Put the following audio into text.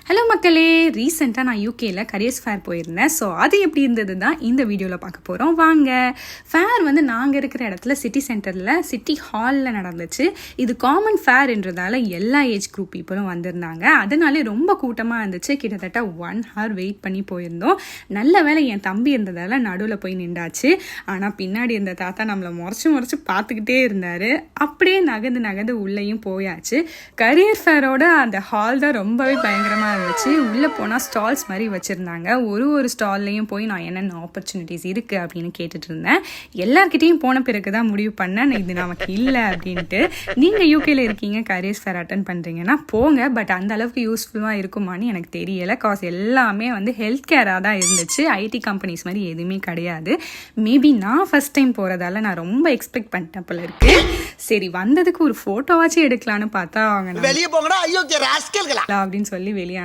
Hello மக்களே, ரீசெண்டாக நான் யூகேயில் கரியர்ஸ் ஃபேர் போயிருந்தேன். ஸோ அது எப்படி இருந்தது தான் இந்த வீடியோவில் பார்க்க போகிறோம். வாங்க. ஃபேர் வந்து நாங்கள் இருக்கிற இடத்துல சிட்டி சென்டரில் சிட்டி ஹாலில் நடந்துச்சு. இது காமன் ஃபேர்ன்றதால எல்லா ஏஜ் குரூப் பீப்புளும் வந்திருந்தாங்க. அதனாலே ரொம்ப கூட்டமாக இருந்துச்சு. கிட்டத்தட்ட 1 hour வெயிட் பண்ணி போயிருந்தோம். நல்ல வேளை என் தம்பி இருந்ததால் நடுவில் போய் நின்றாச்சு. ஆனால் பின்னாடி இருந்த தாத்தா நம்மளை முறைச்சி பார்த்துக்கிட்டே இருந்தார். அப்படியே நகர்ந்து உள்ளேயும் போயாச்சு. கரியர் ஃபேரோட அந்த ஹால் தான் ரொம்பவே பயங்கரமாக இருந்துச்சு. உள்ளே போனால் ஸ்டால்ஸ் மாதிரி வச்சுருந்தாங்க. ஒரு ஸ்டால்லையும் போய் நான் என்னென்ன ஆப்பர்ச்சுனிட்டிஸ் இருக்குது அப்படின்னு கேட்டுட்டு இருந்தேன். எல்லார்கிட்டையும் போன பிறகு தான் முடிவு பண்ணேன் இது நமக்கு இல்லை அப்படின்ட்டு. நீங்கள் யூகேயில் இருக்கீங்க, கரியர்ஸ் ஃபேர் அட்டன் பண்ணுறீங்கன்னா போங்க. பட் அந்த அளவுக்கு யூஸ்ஃபுல்லாக இருக்குமான்னு எனக்கு தெரியலை. காஸ் எல்லாமே வந்து ஹெல்த் கேராக தான் இருந்துச்சு. ஐடி கம்பெனிஸ் மாதிரி எதுவுமே கிடையாது. மேபி நான் ஃபஸ்ட் டைம் போகிறதால நான் ரொம்ப எக்ஸ்பெக்ட் பண்ணிட்டேன் போல இருக்கு. சரி, வந்ததுக்கு ஒரு ஃபோட்டோவாச்சும் எடுக்கலான்னு பார்த்தா அவங்க வெளியே போங்கடா ஐயோ ராஸ்கல்களா அப்படின்னு சொல்லி வெளியே